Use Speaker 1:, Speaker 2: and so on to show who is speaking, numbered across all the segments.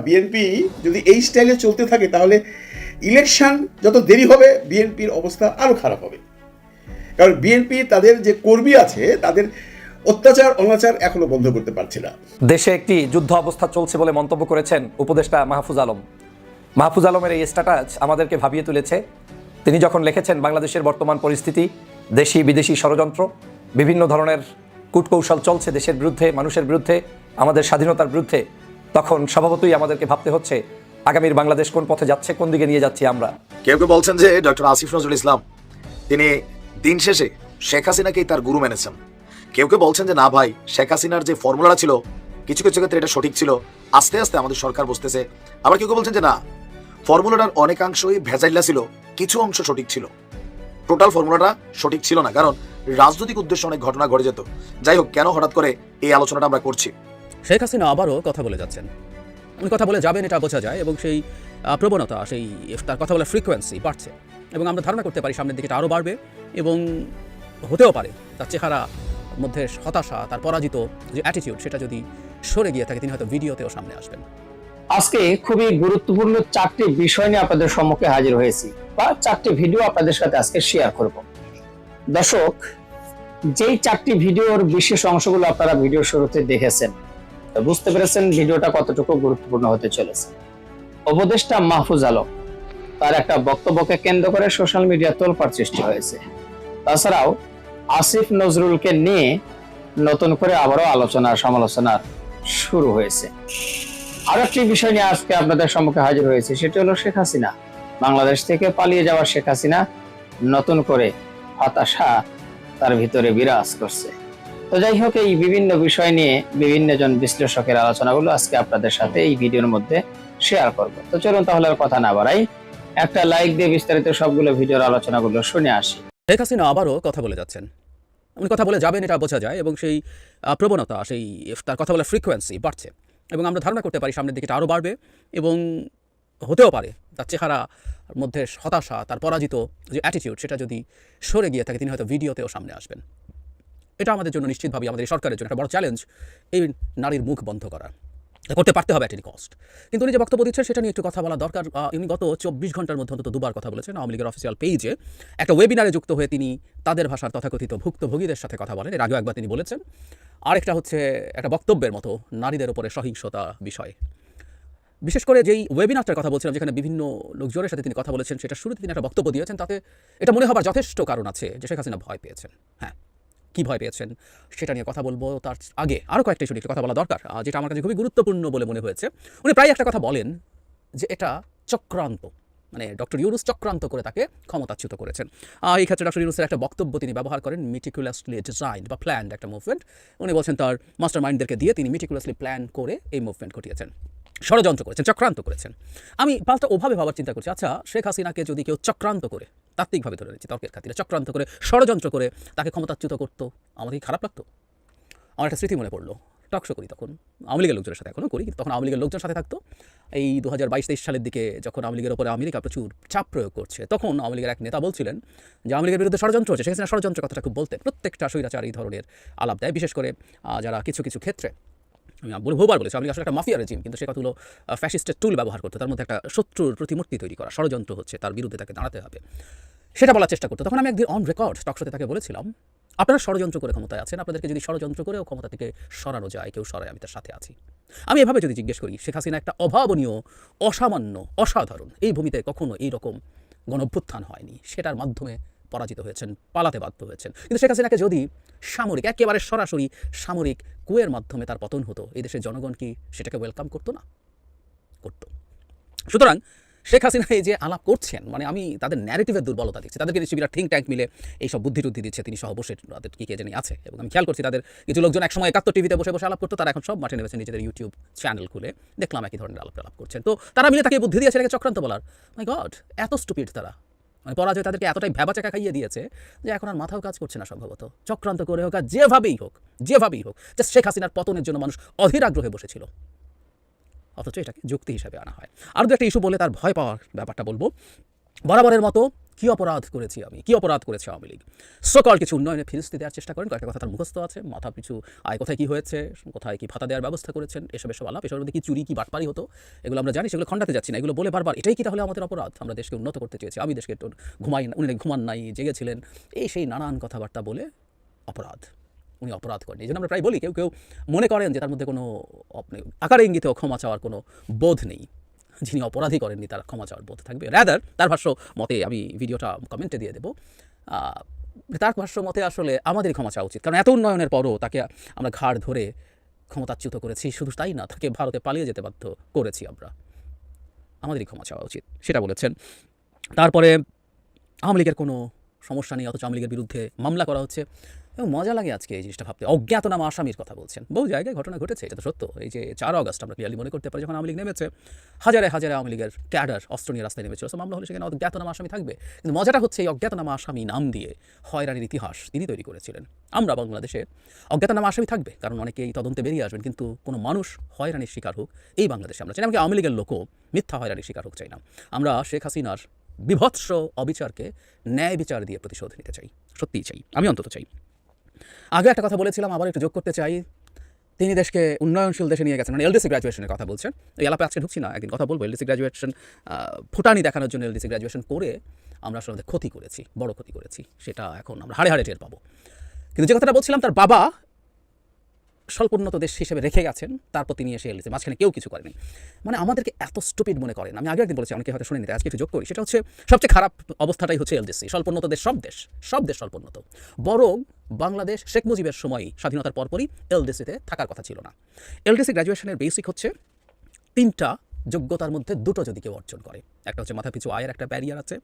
Speaker 1: BNP যদি এই স্টাইলে চলতে থাকে তাহলে ইলেকশন যত দেরি হবে বিএনপির অবস্থা আরো খারাপ হবে। কারণ বিএনপি তাদের যে কর্মী আছে তাদের অত্যাচার অনাচার এখনো বন্ধ করতে পারছে না।
Speaker 2: দেশে একটি যুদ্ধ অবস্থা চলছে বলে মন্তব্য করেছেন উপদেষ্টা মাহফুজ আলম। মাহফুজ আলমের এই স্ট্যাটাস আমাদেরকে ভাবিয়ে তুলেছে। তিনি যখন লিখেছেন বাংলাদেশের বর্তমান পরিস্থিতি, দেশি বিদেশি ষড়যন্ত্র, বিভিন্ন ধরনের কূটকৌশল চলছে দেশের বিরুদ্ধে, মানুষের বিরুদ্ধে, আমাদের স্বাধীনতার বিরুদ্ধে, তখন স্বভাবতই আমাদেরকে ভাবতে হচ্ছে আগামীর বাংলাদেশ কোন পথে যাচ্ছে, কোন দিকে নিয়ে যাচ্ছি আমরা।
Speaker 3: কেউ কেউ বলছেন যে ডক্টর আসিফ নজরুল ইসলাম তিনি দিন শেষে শেখ হাসিনাকেই তার গুরু মেনেছেন। কেউ কেউ বলছেন যে না ভাই, শেখ হাসিনার যে ফর্মুলাটা ছিল কিছু কিছু ক্ষেত্রে এটা সঠিক ছিল, আস্তে আস্তে আমাদের সরকার বসতেছে। আবার কেউ কেউ বলছেন যে না, ফর্মুলাটার অনেকাংশই ভেজাইল্লা ছিল, কিছু অংশ সঠিক ছিল, টোটাল ফর্মুলাটা সঠিক ছিল না, কারণ রাজনৈতিক উদ্দেশ্যে অনেক ঘটনা ঘটে যেত। যাই হোক, কেন হঠাৎ করে এই আলোচনাটা আমরা করছি?
Speaker 4: শেখ হাসিনা আবারও কথা বলে যাচ্ছেন। উনি কথা বলে যাবেন এটা বোঝা যায়, এবং সেই প্রবণতা, সেই তার কথা বলার ফ্রিকোয়েন্সি বাড়ছে, এবং আমরা ধারণা করতে পারি সামনের দিকে এটা আরও বাড়বে, এবং হতেও পারে তার চেহারা মধ্যে হতাশা, তার পরাজিত যে অ্যাটিটিউড, সেটা যদি সরে গিয়ে থাকে তিনি হয়তো ভিডিওতেও সামনে আসবেন।
Speaker 5: আজকে খুবই গুরুত্বপূর্ণ 4টি বিষয় নিয়ে আপনাদের সম্মুখে হাজির হয়েছি, বা 4টি ভিডিও আপনাদের সাথে আজকে শেয়ার করব। দর্শক, যেই 4টি ভিডিওর বিশেষ অংশগুলো আপনারা ভিডিও শুরুতে দেখেছেন, বুঝতে পেরেছেন ভিডিওটা কতটুকু গুরুত্বপূর্ণ হতে চলেছে। উপদেষ্টা মাহফুজ আলম, তার একটা বক্তব্যকে কেন্দ্র করে সোশ্যাল মিডিয়া তোলপাড় সৃষ্টি হয়েছে। তাছাড়াও আসিফ নজরুলকে নিয়ে নতুন করে আবারও আলোচনা সমালোচনা শুরু হয়েছে। আরো একটি বিষয় নিয়ে আজকে আপনাদের সম্মুখে হাজির হয়েছে, সেটি হলো শেখ হাসিনা। বাংলাদেশ থেকে পালিয়ে যাওয়া শেখ হাসিনা নতুন করে হতাশা তার ভিতরে বিরাজ করছে। তো যাই হোক, এই বিভিন্ন বিষয় নিয়ে বিভিন্ন জন বিশ্লেষকের আলোচনাগুলো আজকে আপনাদের সাথে এই ভিডিওর মধ্যে শেয়ার করব। তো চলুন তাহলে আর কথা না বাড়াই, একটা লাইক দিয়ে বিস্তারিত সবগুলো ভিডিওর আলোচনাগুলো শুনে আসি।
Speaker 4: শেখ হাসিনা আবারও কথা বলে যাচ্ছেন। উনি কথা বলে যাবেন এটা বোঝা যায়, এবং সেই প্রবণতা, সেই তার কথা বলার ফ্রিকোয়েন্সি বাড়ছে, এবং আমরা ধারণা করতে পারি সামনের দিকে এটা আরও বাড়বে, এবং হতেও পারে তার চেহারার মধ্যে হতাশা, তার পরাজিত যে অ্যাটিটিউড, সেটা যদি সরে গিয়ে থাকে তিনি হয়তো ভিডিওতেও সামনে আসবেন। এটা আমাদের জন্য নিশ্চিতভাবে, আমাদের সরকারের জন্য একটা বড় চ্যালেঞ্জ, এই নারীর মুখ বন্ধ করা। করতে পারতে হবে অ্যাট এনি কস্ট। কিন্তু উনি যে বক্তব্য দিচ্ছেন সেটা নিয়ে একটু কথা বলা দরকার। উনি গত 24 ঘন্টার মধ্যে অন্তত দুবার কথা বলেছেন। আওয়ামী লীগের অফিসিয়াল পেজে একটা ওয়েবিনারে যুক্ত হয়ে তিনি তাদের ভাষার তথাকথিত ভুক্তভোগীদের সাথে কথা বলেন। এর আগেও একবার তিনি বলেছেন। আরেকটা হচ্ছে একটা বক্তব্যের মতো নারীদের উপরে সহিংসতা বিষয়। বিশেষ করে যেই ওয়েবিনারটার কথা বলছিলাম, যেখানে বিভিন্ন লোকজনের সাথে তিনি কথা বলেছেন, সেটা শুরুতে তিনি একটা বক্তব্য দিয়েছেন। তাতে এটা মনে হবার যথেষ্ট কারণ আছে যে শেখ হাসিনা ভয় পেয়েছেন। হ্যাঁ, কী ভয় পেয়েছেন সেটা নিয়ে কথা বলবো। তার আগে আরও কয়েকটা ইস্যু নিয়ে কথা বলা দরকার, যেটা আমার কাছে খুবই গুরুত্বপূর্ণ বলে মনে হয়েছে। উনি প্রায় একটা কথা বলেন যে এটা চক্রান্ত, মানে ডক্টর ইউনুস চক্রান্ত করে তাকে ক্ষমতাচ্যুত করেছেন। এই ক্ষেত্রে ডক্টর ইউনুসের একটা বক্তব্য তিনি ব্যবহার করেন, মিটিকুলাসলি ডিজাইনড বা প্ল্যান্ড একটা মুভমেন্ট। উনি বলছেন তার মাস্টার মাইন্ডদেরকে দিয়ে তিনি মিটিকুলাসলি প্ল্যান করে এই মুভমেন্ট ঘটিয়েছেন, ষড়যন্ত্র করেছেন, চক্রান্ত করেছেন। আমি পাল্টা ওভাবে ভাবার চিন্তা করছি, আচ্ছা শেখ হাসিনাকে যদি কেউ চক্রান্ত করে, তাত্ত্বিকভাবে ধরে নিচ্ছি তর্কের খাতিরে, চক্রান্ত করে ষড়যন্ত্র করে তাকে ক্ষমতাচ্যুত করতো, আমাদের কি খারাপ লাগতো? আমার একটা স্মৃতি মনে পড়লো, টকশো করি তখন আওয়ামী লীগের লোকজনের সাথে, এখনও করি, কিন্তু তখন আওয়ামী লীগের লোকজন সাথে থাকতো। এই 2022-23 সালের দিকে যখন আওয়ামী লীগের উপরে আমেরিকা প্রচুর চাপ প্রয়োগ করছে, তখন আওয়ামী লীগের এক নেতা বলছিলেন যে আওয়ামী লীগের বিরুদ্ধে ষড়যন্ত্র হচ্ছে। শেখ হাসিনা ষড়যন্ত্র কথাটা খুব বলতেন, প্রত্যেকটা স্বৈরাচার এই ধরনের আলাপ দেয়, বিশেষ করে যারা কিছু কিছু ক্ষেত্রে, আমি বহুবার বলেছি আওয়ামী লীগ আসলে একটা মাফিয়া রেজিম, কিন্তু সে কতগুলো ফ্যাসিস্টের টুল ব্যবহার করতো, তার মধ্যে একটা শত্রুর প্রতিমূর্তি তৈরি করা, ষড়যন্ত্র হচ্ছে, তার বিরুদ্ধে তাকে দাঁড়াতে হবে, সেটা বলার চেষ্টা করতো। তখন আমি একদিন অন রেকর্ড টকশোতে তাকে বলেছিলাম, আপনারা ষড়যন্ত্র করে ক্ষমতায় আছেন, আপনাদেরকে যদি ষড়যন্ত্র করেও ক্ষমতা থেকে সরানো যায়, কেউ সরায়, আমি তার সাথে আছি। আমি এভাবে যদি জিজ্ঞেস করি, শেখ হাসিনা একটা অভাবনীয়, অসামান্য, অসাধারণ, এই ভূমিতে কখনো এইরকম গণঅভ্যুত্থান হয়নি, সেটার মাধ্যমে পরাজিত হয়েছেন, পালাতে বাধ্য হয়েছেন। কিন্তু শেখ হাসিনাকে যদি সামরিক, একেবারে সরাসরি সামরিক কুয়ের মাধ্যমে তার পতন হতো, এই দেশের জনগণ কি সেটাকে ওয়েলকাম করতো না? করতো। সুতরাং শেখ হাসিনা এই যে আলাপ করছেন, মানে আমি তাদের ন্যারেটিভের দুর্বলতা দেখছি। তাদেরকে নিশ্চয়ই বিরাট থিঙ্ক ট্যাঙ্ক মিলে এইসব বুদ্ধি টুদ্ধি দিচ্ছে, তিনি সহ বসে তাদের কী কে জানি আছে। এবং আমি খেয়াল করছি তাদের কিছু লোকজন একসময় 71 টিভিতে বসে বসে আলাপ করতো, তারা এখন সব মাঠে নেমেছেন, নিজেদের ইউটিউব চ্যানেল খুলে দেখলাম একই ধরনের আলাপ করছেন। তো তারা মিলে তাকে বুদ্ধি দিয়েছে এটাকে চক্রান্ত বলার। মাই গড, এত স্টুপিড তারা, মানে পরাজয় তাদেরকে এতটাই ভ্যাবাচাকা খাইয়ে দিয়েছে যে এখন আর মাথাও কাজ করছে না সম্ভবত। চক্রান্ত করে হোক আর যেভাবেই হোক, জাস্ট শেখ হাসিনার পতনের জন্য মানুষ অধীর আগ্রহে বসেছিল, অথচ এটাকে যুক্তি হিসাবে আনা হয়। আর দু একটা ইস্যু বলে তার ভয় পাওয়ার ব্যাপারটা বলবো। বরাবরের মতো কি অপরাধ করেছি আমি, কি অপরাধ করেছে আওয়ামী লীগ? সকল কিছু উন্নয়নে ফিরিস্তি দেওয়ার চেষ্টা করেন, কয়েকটা কথা তার মুখস্থ আছে, মাথা পিছু আয় কোথায় কি হয়েছে, কোথায় কি ভাতা দেওয়ার ব্যবস্থা করেছেন, এসব আলাপ, এসবের মধ্যে কি চুরি কি বাটপারি হতো, এগুলো আমরা জানি, সেগুলো খণ্ডাতে যাচ্ছি না, এগুলো বলে বারবার এটাই কি তাহলে আমাদের অপরাধ? আমরা দেশকে উন্নত করতে চেয়েছি, আমি দেশকে ঘুমাই না, উনি ঘুমান নাই, জেগেছিলেন, এই সেই নানান কথাবার্তা বলে অপরাধ উনি অপরাধ করেন। এই জন্য আমরা প্রায় বলি, কেউ কেউ মনে করেন যে তার মধ্যে কোনো আকারে ইঙ্গিতেও ক্ষমা চাওয়ার কোনো বোধ নেই। যিনি অপরাধী করেননি তার ক্ষমা চাওয়ার বোধ থাকবে। রাদার তার ভাষ্য মতে, আমি ভিডিওটা কমেন্টে দিয়ে দেবো, তার ভাষ্য মতে আসলে আমাদেরই ক্ষমা চাওয়া উচিত, কারণ এত উন্নয়নের পরও তাকে আমরা ঘাড় ধরে ক্ষমতাচ্যুত করেছি, শুধু তাই না, তাকে ভারতে পালিয়ে যেতে বাধ্য করেছি আমরা, আমাদেরই ক্ষমা চাওয়া উচিত, সেটা বলেছেন। তারপরে আওয়ামী লীগের কোনো সমস্যা নেই, অথচ আওয়ামী লীগের বিরুদ্ধে মামলা করা হচ্ছে, এবং মজা লাগে আজকে এই জিনিসটা ভাবতে। অজ্ঞাতনামা আসামির কথা বলছেন, বহু জায়গায় ঘটনা ঘটেছে, এটা তো সত্য। এই যে 4 আগস্ট আমরা ক্লিয়ারলি মনে করতে পারি, যখন আওয়ামী লীগ নেমেছে, হাজারে হাজারে আওয়ামী লীগের ক্যাডার অস্ত্র নিয়ে রাস্তায় নেমেছিল, সো মামলা হলে সেখানে অজ্ঞাতনামা আসামি থাকবে। কিন্তু মজাটা হচ্ছে, এই অজ্ঞাতনামা আসামি নাম দিয়ে হয়রানির ইতিহাস তিনি তৈরি করেছিলেন। আমরা বাংলাদেশে অজ্ঞাতনামা আসামি থাকবে, কারণ অনেকে এই তদন্তে বেরিয়ে আসবেন, কিন্তু কোনো মানুষ হয়রানির শিকার হোক এই বাংলাদেশে আমরা চাই না। আমাকে আওয়ামী লীগের লোকও মিথ্যা হয়রানির শিকার হোক চাই না। আমরা শেখ হাসিনার বিভৎস অবিচারকে ন্যায় বিচার দিয়ে প্রতিশোধ নিতে চাই, সত্যিই চাই, আমি অন্তত চাই। আগে একটা কথা বলেছিলাম, আবার একটু যোগ করতে চাই, তিনি দেশকে উন্নয়নশীল দেশে নিয়ে গেছেন, মানে এলডিসি গ্র্যাজুয়েশনের কথা বলছেন। এই আলাপে আজকে ঢুকছি না, একদিন কথা বলবো। এলডিসি গ্র্যাজুয়েশন ফুটানি দেখানোর জন্য এলডিসি গ্র্যাজুয়েশন করে আমরা আসলে ক্ষতি করেছি, বড় ক্ষতি করেছি, সেটা এখন আমরা হাড়ে হাড়ে টের পাবো। কিন্তু যে কথাটা বলছিলাম, তার বাবা স্বল্পোন্নত দেশ হিসেবে রেখে গেছেন, তারপর তিনি এসে এলডিসি, মাঝখানে কেউ কিছু করেনি। মানে আমাদেরকে এত স্টুপিড মনে করেন, আমি আগে একদিন বলেছি, অনেকে হয়তো শুনে নিতে, আজকে একটু যোগ করি। সেটা হচ্ছে, সবচেয়ে খারাপ অবস্থাটাই হচ্ছে এলডিসি। স্বল্পোন্নত দেশ, সব দেশ স্বল্পোন্নত, বরং বাংলাদেশ শেখ মুজিবের সময় স্বাধীনতার পরপরই এলডিসিতে থাকার কথা ছিল না। এলডিসি গ্র্যাজুয়েশনের বেসিক হচ্ছে 3টা যোগ্যতার মধ্যে 2টো যদি কেউ অর্জন করে। একটা হচ্ছে মাথাপিছু আয়ের একটা ব্যারিয়ার আছে,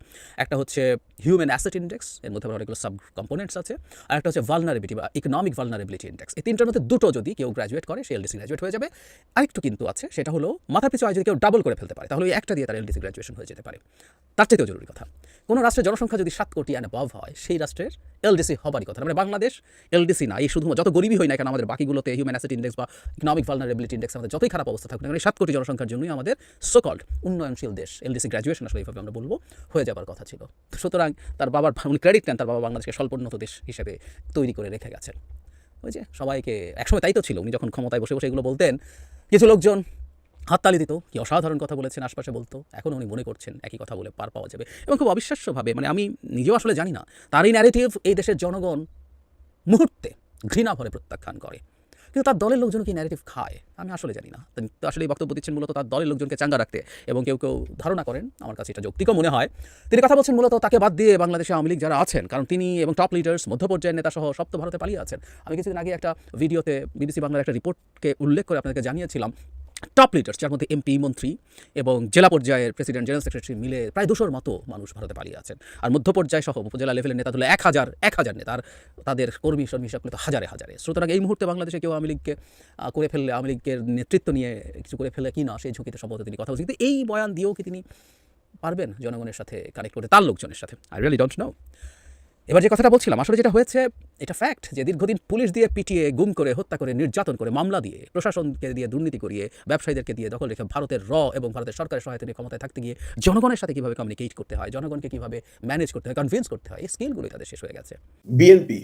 Speaker 4: একটা হচ্ছে হিউম্যান অ্যাসেট ইন্ডেক্স, এর মধ্যে অনেকগুলো সাব কম্পোনেন্টস আছে, আর একটা হচ্ছে ভালনারেবিলিটি বা ইকোনমিক ভালনারেবিলিটি ইন্ডেক্স। এই 3টার মধ্যে 2টো যদি কেউ গ্র্যাজুয়েট করে, সে এলডিসি গ্র্যাজুয়েট হয়ে যাবে। আরেকটু কিন্তু আছে, সেটা হলো মাথাপিছু আয় যদি কেউ ডাবল করে ফেলতে পারে, তাহলে ওই একটা দিয়ে তার এলডিসি গ্র্যাজুয়েশন হয়ে যেতে পারে। তার চাইতেও জরুরি কথা, কোনো রাষ্ট্রের জনসংখ্যা যদি 7 কোটি অ্যান্ড অ্যাবভ হয়, সেই রাষ্ট্রের এলডিসি হবারই কথা। মানে বাংলাদেশ এলডিসি না, এই শুধুমাত্র যত গরিবই হয় না কেন, আমাদের বাকিগুলোতে হিউম্যান অ্যাসেট ইন্ডেক্স বা ইকোনমিক ভালনারেবিলিটি ইন্ডেক্স আমাদের যতই খারাপ অবস্থা থাকুক না, এই 7 কোটি জনসংখ্যার জন্যই আমাদের সোকল্ড উন্নয়নশীল দেশ এলডিসি গ্র্যাজুয়েশন আসলে এইভাবে আমরা বলবো হয়ে যাবার কথা ছিল। সুতরাং তার বাবার উনি ক্রেডিট নেন, তার বাবা বাংলাদেশকে স্বল্পোন্নত দেশ হিসেবে তৈরি করে রেখে গেছেন। ওই যে সবাইকে একসময় তাই তো ছিল, উনি যখন ক্ষমতায় বসে বসে এগুলো বলতেন, কিছু লোকজন হাততালি দিত, কি অসাধারণ কথা বলেছেন, আশপাশে বলতো। এখন উনি মনে করছেন একই কথা বলে পার পাওয়া যাবে, এবং খুব অবিশ্বাস্যভাবে, মানে আমি নিজেও আসলে জানি না, তার এই ন্যারেটিভ এই দেশের জনগণ মুহূর্তে ঘৃণা ভরে প্রত্যাখ্যান করে। কিন্তু তার দলের লোকজন কি ন্যারেটিভ খায় আমি আসলে জানি না। তিনি তো আসলে এই বক্তব্য দিচ্ছেন মূলত তার দলের লোকজনকে চাঙ্গা রাখতে, এবং কেউ কেউ ধারণা করেন, আমার কাছে এটা যৌক্তিকও মনে হয়, তিনি কথা বলছেন মূলত তাকে বাদ দিয়ে বাংলাদেশে আওয়ামী লীগ যারা আছেন, কারণ তিনি এবং টপ লিডার্স, মধ্যপর্যায়ের নেতা সহ সব তো ভারতে পালিয়ে আছেন। আমি কিছুদিন আগে একটা ভিডিওতে বিবিসি বাংলার একটা রিপোর্টকে উল্লেখ করে আপনাদেরকে জানিয়েছিলাম, টপ লিডার্স, যার মধ্যে এমপি, মন্ত্রী এবং জেলা পর্যায়ের প্রেসিডেন্ট, জেনারেল সেক্রেটারি মিলে প্রায় 200-র মতো মানুষ ভারতে পালিয়ে আছেন। আর মধ্যপর্যায় সহ উপজেলা লেভেলের নেতা হলো 1000 নেতা, তাদের কর্মী সর্মী হিসাব করলে তো হাজারে। সুতরাং এই মুহূর্তে বাংলাদেশে কেউ আওয়ামী লীগকে করে ফেললে, আওয়ামী লীগের নেতৃত্ব নিয়ে কিছু করে ফেলে কি না, সেই ঝুঁকিতে সম্ভবত তিনি কথা বলছেন। কিন্তু এই বয়ান দিয়েও কি তিনি পারবেন জনগণের সাথে কানেক্ট করতে, তার লোকজনের সাথে? I really don't know. এবার যে কথাটা বলছিলাম, আসলে যেটা হয়েছে, এটা ফ্যাক্ট যে দীর্ঘদিন পুলিশ দিয়ে পিটিয়ে, গুম করে, হত্যা করে, নির্যাতন করে, মামলা দিয়ে, প্রশাসনকে দিয়ে দুর্নীতি করিয়ে, ব্যবসায়ীদেরকে দিয়ে দখল রেখে ভারতের এবং ভারতের সরকারের সহায়তা নিয়ে ক্ষমতায় থাকতে গিয়ে জনগণের সাথে কীভাবে কমিউনিকেট করতে হয়, জনগণকে কীভাবে ম্যানেজ করতে হয়, কনভিন্স করতে হয়, এই স্কিলগুলোই তাদের শেষ হয়ে গেছে।
Speaker 1: বিএনপি,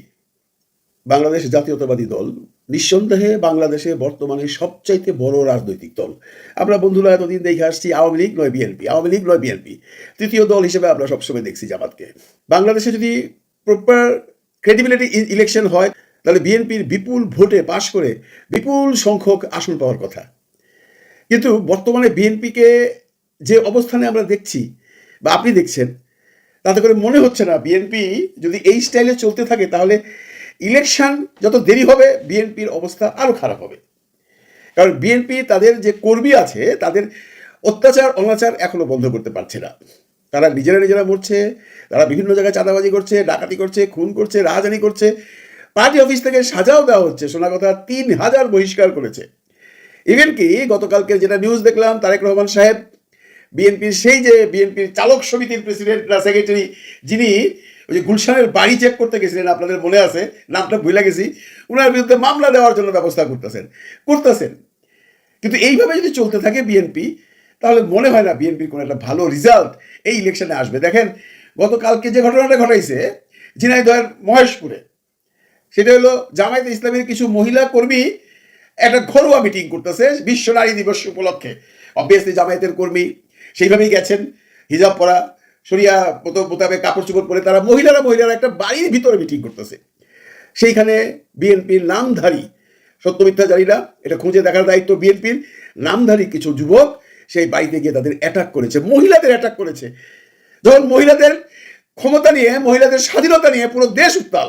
Speaker 1: বাংলাদেশ জাতীয়তাবাদী দল, নিঃসন্দেহে বাংলাদেশে বর্তমানে সবচাইতে বড় রাজনৈতিক দল। আমরা বন্ধুরা এতদিন দেখে আসছি আওয়ামী লীগ নয় বিএনপি, আওয়ামী লীগ নয় বিএনপি, তৃতীয় দল হিসেবে আমরা সবসময় দেখছি জামাতকে। বাংলাদেশে যদি প্রপার ক্রেডিবিলিটি ইলেকশন হয়, তাহলে বিএনপির বিপুল ভোটে পাশ করে বিপুল সংখ্যক আসন পাওয়ার কথা। কিন্তু বর্তমানে বিএনপিকে যে অবস্থানে আমরা দেখছি বা আপনি দেখছেন, তাতে করে মনে হচ্ছে না বিএনপি যদি এই স্টাইলে চলতে থাকে, তাহলে ইলেকশন যত দেরি হবে বিএনপির অবস্থা আরও খারাপ হবে। কারণ বিএনপি তাদের যে কর্মী আছে, তাদের অত্যাচার অনাচার এখনো বন্ধ করতে পারছে না। তারা নিজেরা মরছে, তারা বিভিন্ন জায়গায় চাঁদাবাজি করছে, ডাকাতি করছে, খুন করছে, রাজধানী করছে, পার্টি অফিস থেকে সাজাও দেওয়া হচ্ছে, শোনা কথা 3000 বহিষ্কার করেছে। ইভেন কি গতকালকে যেটা নিউজ দেখলাম, তারেক রহমান সাহেব, বিএনপির সেই যে বিএনপির চালক সমিতির প্রেসিডেন্ট না সেক্রেটারি, যিনি ওই যে গুলশানের বাড়ি চেক করতে গেছিলেন, আপনাদের মনে আছে, নামটা ভুলে গেছি, ওনার বিরুদ্ধে মামলা দেওয়ার জন্য ব্যবস্থা করতেছেন। কিন্তু এইভাবে যদি চলতে থাকে বিএনপি, তাহলে মনে হয় না বিএনপির কোনো একটা ভালো রেজাল্ট এই ইলেকশনে আসবে। দেখেন, গতকালকে যে ঘটনাটা ঘটাইছে ঝিনাইদহের মহেশপুরে, সেটা হলো জামায়াতে ইসলামের কিছু মহিলা কর্মী একটা ঘরোয়া মিটিং করতেছে বিশ্ব নারী দিবস উপলক্ষে। অবভিয়াসলি জামায়াতের কর্মী সেইভাবেই গেছেন, হিজাব পরা, শরিয়া মোতাবেক কাপড় চোপড় পরে তারা মহিলারা একটা বাড়ির ভিতরে মিটিং করতেছে। সেইখানে বিএনপির নামধারী, সত্য মিথ্যা জানি না, এটা খুঁজে দেখার দায়িত্ব বিএনপির, নামধারী কিছু যুবক সেই বাড়িতে গিয়ে তাদের অ্যাটাক করেছে, মহিলাদের অ্যাটাক করেছে। যখন মহিলাদের ক্ষমতা নিয়ে, মহিলাদের স্বাধীনতা নিয়ে পুরো দেশ উত্তাল,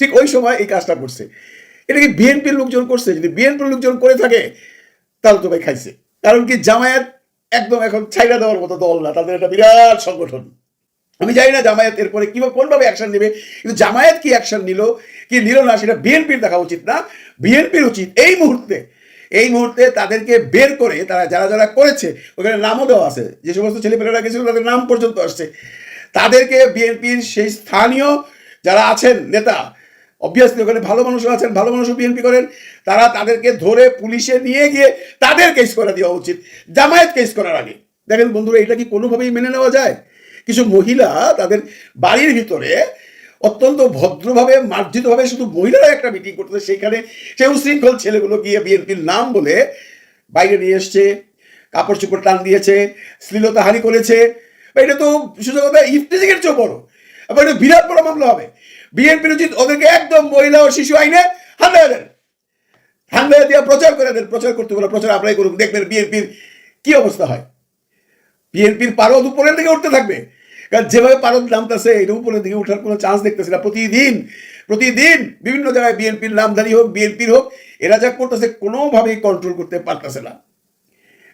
Speaker 1: ঠিক ওই সময় এই কাজটা করছে। এটা কি বিএনপির লোকজন করছে? যদি বিএনপির লোকজন করে থাকে তাহলে তো ভাই খাইছে। কারণ কি, জামায়াত একদম এখন ছাইড়া দেওয়ার মতো দল না, তাদের একটা বিরাট সংগঠন। আমি জানি না জামায়াত এরপরে কিভাবে কোনভাবে অ্যাকশন নেবে, কিন্তু জামায়াত কি অ্যাকশন নিল কি নিল না সেটা বিএনপির দেখা উচিত না। বিএনপির উচিত এই মুহূর্তে তাদেরকে বের করে, তারা যারা করেছে ওখানে নামও দেওয়া আছে, যে সমস্ত ছেলেপেলেরা গেছিল তাদের নাম পর্যন্ত আসছে, তাদেরকে বিএনপির সেই স্থানীয় যারা আছেন নেতা, অবভিয়াসলি ওখানে ভালো মানুষও আছেন, ভালো মানুষও বিএনপি করেন, তাদেরকে ধরে পুলিশে নিয়ে গিয়ে তাদের কেস করে দেওয়া উচিত জামায়াত কেস করার আগে। দেখেন বন্ধুরা, এটা কি কোনোভাবেই মেনে নেওয়া যায়? কিছু মহিলা তাদের বাড়ির ভিতরে অত্যন্ত ভদ্রভাবে, মার্জিতভাবে, শুধু মহিলারা একটা মিটিং করতেছে, সেইখানে সেই উশৃঙ্খল ছেলেগুলো গিয়ে বিএনপির নাম বলে বাইরে নিয়ে এসছে, কাপড় চোপড় টান দিয়েছে, শ্লীলতাহানি করেছে। এটা তো সুযোগ ইফতেজিংয়ের চেয়েও বড়, আবার এটা বিরাট বড় মামলা হবে। বিএনপির উচিত ওদেরকে একদম মহিলা ও শিশু আইনে হান্দায় দেন, হান্দায় দিয়ে প্রচার করে দেন, প্রচার করতে বলে প্রচার আপনারাই করুন, দেখবেন বিএনপির কি অবস্থা হয়। বিএনপির পারদ উপরের দিকে উঠতে থাকবে, কারণ যেভাবে পারদ নামতেছে এটা উপরের দিকে উঠার কোনো চান্স দেখতেছে না। প্রতিদিন বিভিন্ন জায়গায় বিএনপির নামধারী হোক, বিএনপির হোক, এরা যা করতেছে কোনোভাবেই কন্ট্রোল করতে পারতেছে না।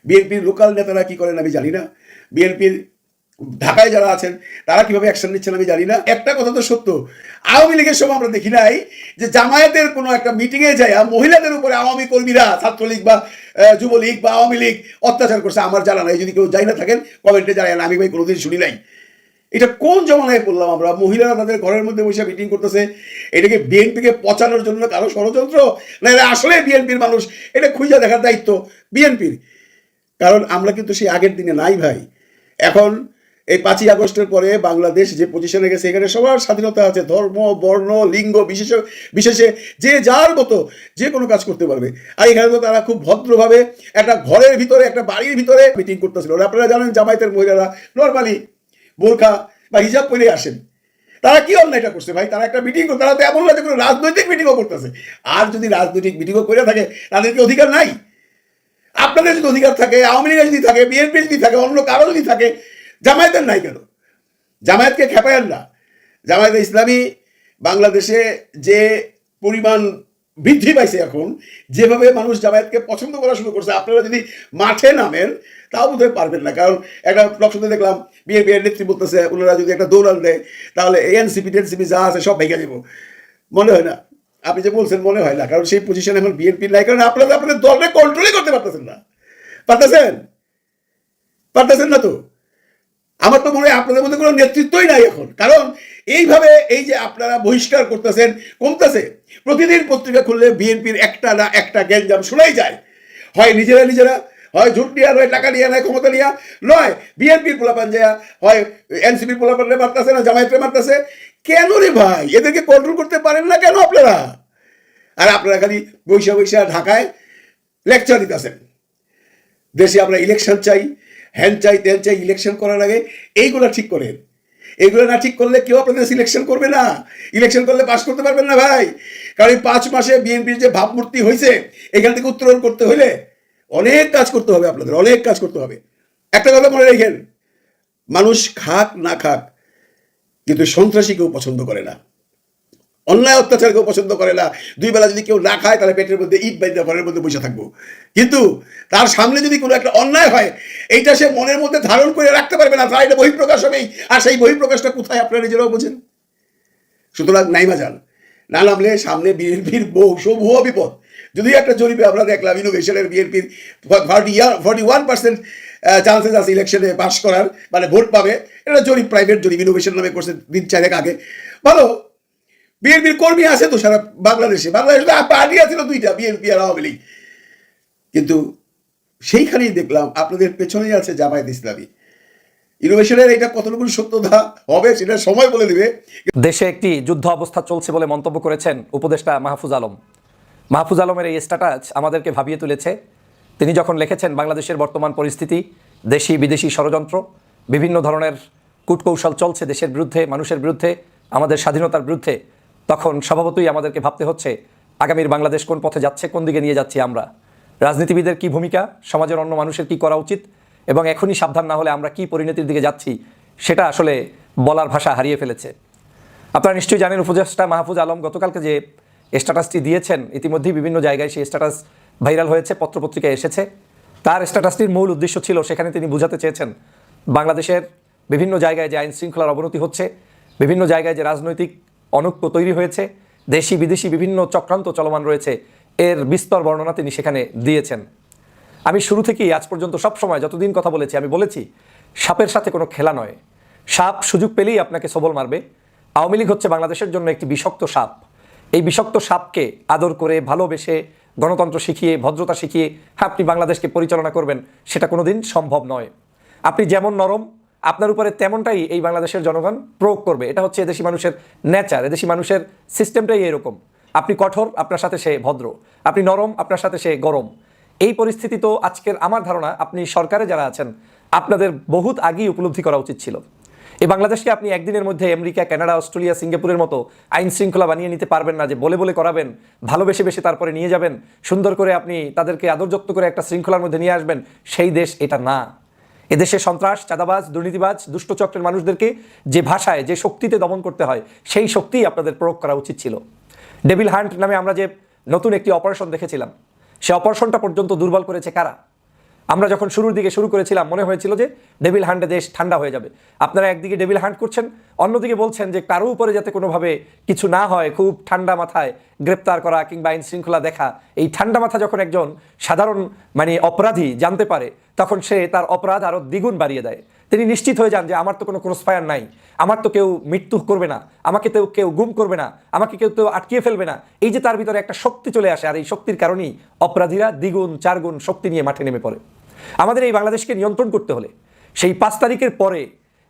Speaker 1: বিএনপির লোকাল নেতারা কি করেন আমি জানি না, বিএনপির ঢাকায় যারা আছেন তারা কিভাবে অ্যাকশন নিচ্ছেন আমি জানি না। একটা কথা তো সত্য, আওয়ামী লীগের সময় আমরা দেখি নাই যে জামায়াতের কোনো একটা মিটিংয়ে যায় মহিলাদের উপরে আওয়ামী কর্মীরা, ছাত্রলীগ বা যুবলীগ বা আওয়ামী লীগ অত্যাচার করছে। আমার জানা নাই, যদি কেউ যাই না থাকেন কমেন্টে জানান, আমি ভাই কোনোদিন শুনি নাই। এটা কোন জমানায় বললাম আমরা? মহিলারা তাদের ঘরের মধ্যে বসে মিটিং করতেছে, এটাকে বিএনপিকে পচানোর জন্য কারো ষড়যন্ত্র, না এটা আসলে বিএনপির মানুষ? এটা খুঁজে দেখার দায়িত্ব বিএনপির। কারণ আমরা কিন্তু সেই আগের দিনে নাই ভাই। এখন এই 5ই আগস্টের পরে বাংলাদেশ যে পজিশনে গেছে, এখানে সবার স্বাধীনতা আছে, ধর্ম, বর্ণ, লিঙ্গ বিশেষে যে যার মতো যে কোনো কাজ করতে পারবে। আর এখানে তো তারা খুব ভদ্রভাবে একটা ঘরের ভিতরে, একটা বাড়ির ভিতরে মিটিং করতেছিল। আপনারা জানেন জামায়াতের মহিলারা নর্মালি বোরখা বা হিজাব পরে আসেন। তারা কি অন্যায়টা করছে ভাই? তারা একটা মিটিং করে, তারা তো এমন লাগে কোনো রাজনৈতিক মিটিংও করতেছে। আর যদি রাজনৈতিক মিটিংও করে থাকে তাদের কি অধিকার নাই? আপনাদের যদি অধিকার থাকে, আওয়ামী লীগের যদি থাকে, বিএনপির যদি থাকে, অন্য কারো যদি থাকে, জামায়াতের নাই কেন? জামায়াতকে খেপায়েন না। জামায়াতে ইসলামী বাংলাদেশে যে পরিমাণ বৃদ্ধি পাইছে, এখন যেভাবে মানুষ জামায়াতকে পছন্দ করা শুরু করছে, আপনারা যদি মাঠে নামেন তাও বোধহয় পারবেন না। কারণ একটা ব্লগ শুনতে দেখলাম বিএনপি নেত্রী বলতেছে ওনারা যদি একটা দৌড়ান দেয় তাহলে এনসিপি টেনসিপি যা আছে সব ভেঙে দেবো। মনে হয় না, আপনি যে বলছেন মনে হয় না, কারণ সেই পজিশন এখন বিএনপির নাই। কারণ আপনারা আপনাদের দলকে কন্ট্রোলই করতে পারতেছেন না। পারতেছেন না তো। আমার তো মনে হয় আপনাদের মধ্যে কোনো নেতৃত্বই নাই এখন। কারণ এইভাবে এই যে আপনারা বহিষ্কার করতেছেন, কমতেছে, প্রতিদিন পত্রিকা খুললে বিএনপির একটা না একটা গ্যাঞ্জাম শোনাই যায়। হয় নিজেরা, হয় ঝুট নিয়ে, নয় টাকা নিয়ে, নয় ক্ষমতা নিয়ে, নয় বিএনপির পোলাপান যায়, হয় এনসিপির পোলাপানরে মারতেছে, না জামায়াতরে মারতেছে। কেন রে ভাই? এদেরকে কন্ট্রোল করতে পারেন না কেন আপনারা? আর আপনারা খালি বৈশা ঢাকায় লেকচার দিতেছেন। দেশে আমরা ইলেকশন চাই, হ্যান চাই, ত্যান চাই। ইলেকশন করার আগে এইগুলো ঠিক করেন। এইগুলো না ঠিক করলে কেউ আপনাদের সিলেকশন করবে না। ইলেকশন করলে পাস করতে পারবেন না ভাই। কারণ এই 5 মাসে বিএনপির যে ভাবমূর্তি হয়েছে, এখান থেকে উত্তরণ করতে হলে অনেক কাজ করতে হবে, আপনাদের অনেক কাজ করতে হবে। একটা কথা মনে রেখেন, মানুষ খাক না খাক, কিন্তু সন্ত্রাসী কেউ পছন্দ করে না, অন্যায় অত্যাচার কেউ পছন্দ করে না। 2 বেলা যদি কেউ না খায় তাহলে পেটের মধ্যে ইট বাইন্দা ঘরের মধ্যে বসে থাকবো। কিন্তু তার সামনে যদি কোনো একটা অন্যায় হয়, এইটা সে মনের মধ্যে ধারণ করে রাখতে পারবে না, তাই এটা বহিঃপ্রকাশ হবেই। আর সেই বহিঃপ্রকাশটা কোথায় আপনারা নিজেরাও বোঝেন। সুতরাং নাইমা যান, না নামলে সামনে বিএনপির ভুয়ো বিপদ। যদি একটা জরিপে আমরা দেখলাম ইনোভেশনের বিএনপির 41% চান্সেস আছে ইলেকশনে পাস করার, মানে ভোট পাবে। এটা জরিপ, প্রাইভেট জরিপ, ইনোভেশন নামে করছে দিন 4 আগে। ভালো বিএনপির কর্মী আছে তো সারা বাংলাদেশে পার্টি আছে 2টা, বিএনপি আর আওয়ামী লীগ। কিন্তু সেইখানেই দেখলাম আপনাদের পেছনেই আছে জামায়াত ইসলামী। ইনোভেশনের এটা কতটুকু সত্যতা হবে সেটা সময় বলে দিবে।
Speaker 2: দেশে একটি যুদ্ধ অবস্থা চলছে বলে মন্তব্য করেছেন উপদেষ্টা মাহফুজ আলম। মাহফুজ আলমের এই স্ট্যাটাস আমাদেরকে ভাবিয়ে তুলেছে। তিনি যখন লিখেছেন বাংলাদেশের বর্তমান পরিস্থিতি, দেশি বিদেশি ষড়যন্ত্র, বিভিন্ন ধরনের কূটকৌশল চলছে দেশের বিরুদ্ধে, মানুষের বিরুদ্ধে, আমাদের স্বাধীনতার বিরুদ্ধে, তখন স্বভাবতই আমাদেরকে ভাবতে হচ্ছে আগামীর বাংলাদেশ কোন পথে যাচ্ছে, কোন দিকে নিয়ে যাচ্ছি আমরা, রাজনীতিবিদের কি ভূমিকা, সমাজের অন্য মানুষের কি করা উচিত, এবং এখনই সাবধান না হলে আমরা কি পরিণতির দিকে যাচ্ছি সেটা আসলে বলার ভাষা হারিয়ে ফেলেছে। আপনারা নিশ্চয়ই জানেন উপদেষ্টা মাহফুজ আলম গতকালকে যে স্ট্যাটাসটি দিয়েছেন, ইতিমধ্যেই বিভিন্ন জায়গায় সেই স্ট্যাটাস ভাইরাল হয়েছে, পত্রপত্রিকায় এসেছে। তার স্ট্যাটাসটির মূল উদ্দেশ্য ছিল, সেখানে তিনি বোঝাতে চেয়েছেন বাংলাদেশের বিভিন্ন জায়গায় যে আইন শৃঙ্খলার অবনতি হচ্ছে, বিভিন্ন জায়গায় যে রাজনৈতিক অনৈক্য তৈরি হয়েছে, দেশি বিদেশি বিভিন্ন চক্রান্ত চলমান রয়েছে, এর বিস্তর বর্ণনা তিনি সেখানে দিয়েছেন। আমি শুরু থেকেই আজ পর্যন্ত সব সময় যতদিন কথা বলেছি আমি বলেছি, সাপের সাথে কোনো খেলা নয়। সাপ সুযোগ পেলেই আপনাকে সবল মারবে। আওয়ামী লীগ হচ্ছে বাংলাদেশের জন্য একটি বিষাক্ত সাপ। এই বিষাক্ত সাপকে আদর করে, ভালোবেসে, গণতন্ত্র শিখিয়ে, ভদ্রতা শিখিয়ে আপনি বাংলাদেশকে পরিচালনা করবেন, সেটা কোনোদিন সম্ভব নয়। আপনি যেমন নরম, আপনার উপরে তেমনটাই এই বাংলাদেশের জনগণ প্রয়োগ করবে। এটা হচ্ছে এদেশি মানুষের নেচার, এদেশি মানুষের সিস্টেমটাই এরকম। আপনি কঠোর, আপনার সাথে সে ভদ্র। আপনি নরম, আপনার সাথে সে গরম। এই পরিস্থিতি তো আজকের আমার ধারণা আপনি সরকারে যারা আছেন আপনাদের বহুত আগেই উপলব্ধি করা উচিত ছিল। এই বাংলাদেশকে আপনি একদিনের মধ্যে আমেরিকা, কানাডা, অস্ট্রেলিয়া, সিঙ্গাপুরের মতো আইন শৃঙ্খলা বানিয়ে নিতে পারবেন না, যে বলে বলে করাবেন, ভালোবেসে বেশে তারপরে নিয়ে যাবেন, সুন্দর করে আপনি তাদেরকে আদর যত্ন করে একটা শৃঙ্খলার মধ্যে নিয়ে আসবেন। সেই দেশ এটা না। এদেশে সন্ত্রাস, চাঁদাবাজ, দুর্নীতিবাজ, দুষ্টচক্রের মানুষদেরকে যে ভাষায়, যে শক্তিতে দমন করতে হয়, সেই শক্তিই আপনাদের প্রয়োগ করা উচিত ছিল। ডেভিল হান্ট নামে আমরা যে নতুন একটি অপারেশন দেখেছিলাম, সে অপারেশনটা পর্যন্ত দুর্বল করেছে কারা? আমরা যখন শুরুর দিকে শুরু করেছিলাম মনে হয়েছিল যে ডেভিল হান্টে দেশ ঠান্ডা হয়ে যাবে। আপনারা একদিকে ডেভিল হান্ট করছেন, অন্যদিকে বলছেন যে কারো উপরে যাতে কোনোভাবে কিছু না হয়, খুব ঠান্ডা মাথায় গ্রেপ্তার করা কিংবা আইন শৃঙ্খলা দেখা। এই ঠান্ডা মাথা যখন একজন সাধারণ অপরাধী জানতে পারে, তখন সে তার অপরাধ আরও দ্বিগুণ বাড়িয়ে দেয়। তিনি নিশ্চিত হয়ে যান যে আমার তো কোনো ক্রসফায়ার নাই, আমার তো কেউ মৃত্যু করবে না, আমাকে তো কেউ গুম করবে না, আমাকে কেউ তো আটকিয়ে ফেলবে না। এই যে তার ভিতরে একটা শক্তি চলে আসে, আর এই শক্তির কারণেই অপরাধীরা দ্বিগুণ চারগুণ শক্তি নিয়ে মাঠে নেমে পড়ে। আমাদের এই বাংলাদেশকে নিয়ন্ত্রণ করতে হলে সেই 5 তারিখের পরে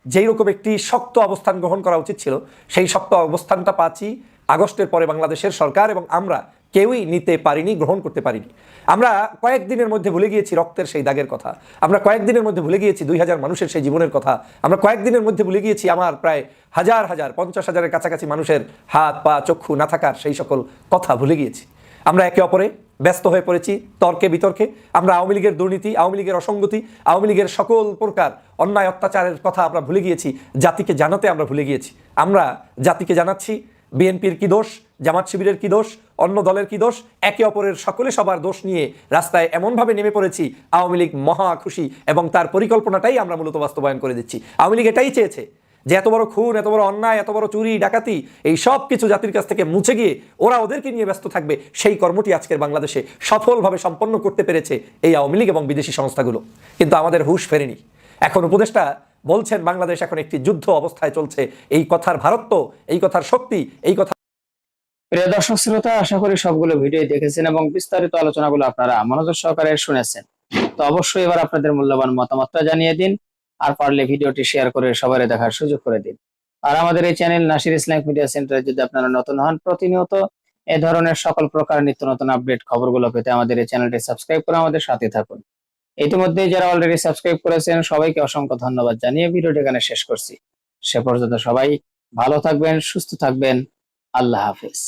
Speaker 2: যেই রকম একটি শক্ত অবস্থান গ্রহণ করা উচিত ছিল, সেই শক্ত অবস্থানটা 5ই আগস্টের পরে বাংলাদেশের সরকার এবং আমরা কেউই নিতে পারিনি, গ্রহণ করতে পারিনি। আমরা কয়েকদিনের মধ্যে ভুলে গিয়েছি রক্তের সেই দাগের কথা, আমরা কয়েকদিনের মধ্যে ভুলে গিয়েছি 2000 মানুষের সেই জীবনের কথা, আমরা কয়েকদিনের মধ্যে ভুলে গিয়েছি আমার প্রায় হাজার 50,000-এর কাছাকাছি মানুষের হাত পা চক্ষু না থাকার সেই সকল কথা ভুলে গিয়েছি। আমরা একে অপরে ব্যস্ত হয়ে পড়েছি তর্কে বিতর্কে। আমরা আওয়ামী লীগের দুর্নীতি, আওয়ামী লীগের অসঙ্গতি, আওয়ামী লীগের সকল প্রকার অন্যায় অত্যাচারের কথা আমরা ভুলে গিয়েছি, জাতিকে জানাতে আমরা ভুলে গিয়েছি। আমরা জাতিকে জানাচ্ছি বিএনপির কি দোষ, জামাত শিবিরের কি দোষ, অন্য দলের কি দোষ, একে অপরের সকলে সবার দোষ নিয়ে রাস্তায় এমনভাবে নেমে পড়েছি, আওয়ামী লীগ মহা খুশি এবং তার পরিকল্পনাটাই আমরা মূলত বাস্তবায়ন করে দিচ্ছি। আওয়ামী লীগ এটাই চেয়েছে যে এত বড় খুন, এত বড় অন্যায়, এত বড় চুরি ডাকাতি, এই সব কিছু জাতির কাছ থেকে মুছে গিয়ে ওরা ওদেরকে নিয়ে ব্যস্ত থাকবে। সেই কর্মটি আজকের বাংলাদেশে সফলভাবে সম্পন্ন করতে পেরেছে এই আওয়ামী লীগ এবং বিদেশি সংস্থাগুলো। কিন্তু আমাদের হুঁশ ফেরেনি। এখন উপদেষ্টা বলছেন বাংলাদেশ এখন একটি যুদ্ধ অবস্থায় চলছে। এই কথার ভারত্ব, এই কথার শক্তি, এই কথা।
Speaker 5: প্রিয় দর্শক শ্রোতা, আশা করি সবগুলো ভিডিও দেখেছেন এবং বিস্তারিত আলোচনাগুলো আপনারা মনোযোগ সহকারে শুনেছেন। তো অবশ্যই এবার আপনাদের মূল্যবান মতামতটা জানিয়ে দিন, আর পারলে ভিডিওটি শেয়ার করে সবাই দেখার সুযোগ করে দিন। আর আমাদের এই চ্যানেল নাসির ইসলামিক মিডিয়া সেন্টারে যদি আপনারা নতুন হন, প্রতিনিয়ত এ ধরনের সকল প্রকার নিত্য নতুন আপডেট খবরগুলো পেতে আমাদের এই চ্যানেলটি সাবস্ক্রাইব করে আমাদের সাথে থাকুন। ইতিমধ্যে যারা অলরেডি সাবস্ক্রাইব করেছেন সবাইকে অসংখ্য ধন্যবাদ জানিয়ে ভিডিওটি এখানে শেষ করছি। সে পর্যন্ত সবাই ভালো থাকবেন, সুস্থ থাকবেন। আল্লাহ হাফেজ।